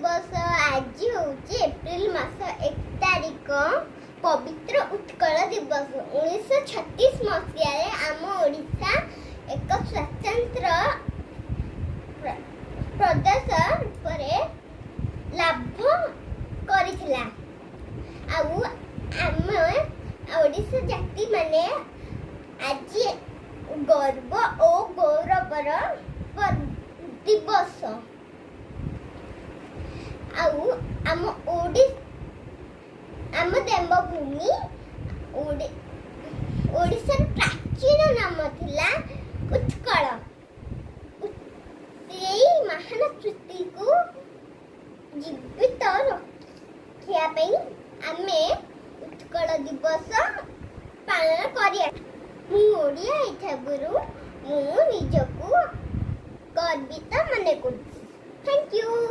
दिवस आज हूँ एप्रिल मास 1 तारिख पवित्र उत्कल दिवस 1936 मसीह आम ओडिशा एक स्वतंत्र प्रदेश रूपे लाभ करिथिला। आउ आम ओडिशा जाति माने आज गर्व और गौरवर दिवस। आउ आम देवभूमि ओडिशार प्राचीन नाम थिला उत्कल। यही महान सृष्टि को जीवित रखिया पई आमे उत्कल दिवस पालन करिया। मु ओडिया हिसाबरु मु निजको गर्वित मने करूछि। Thank you.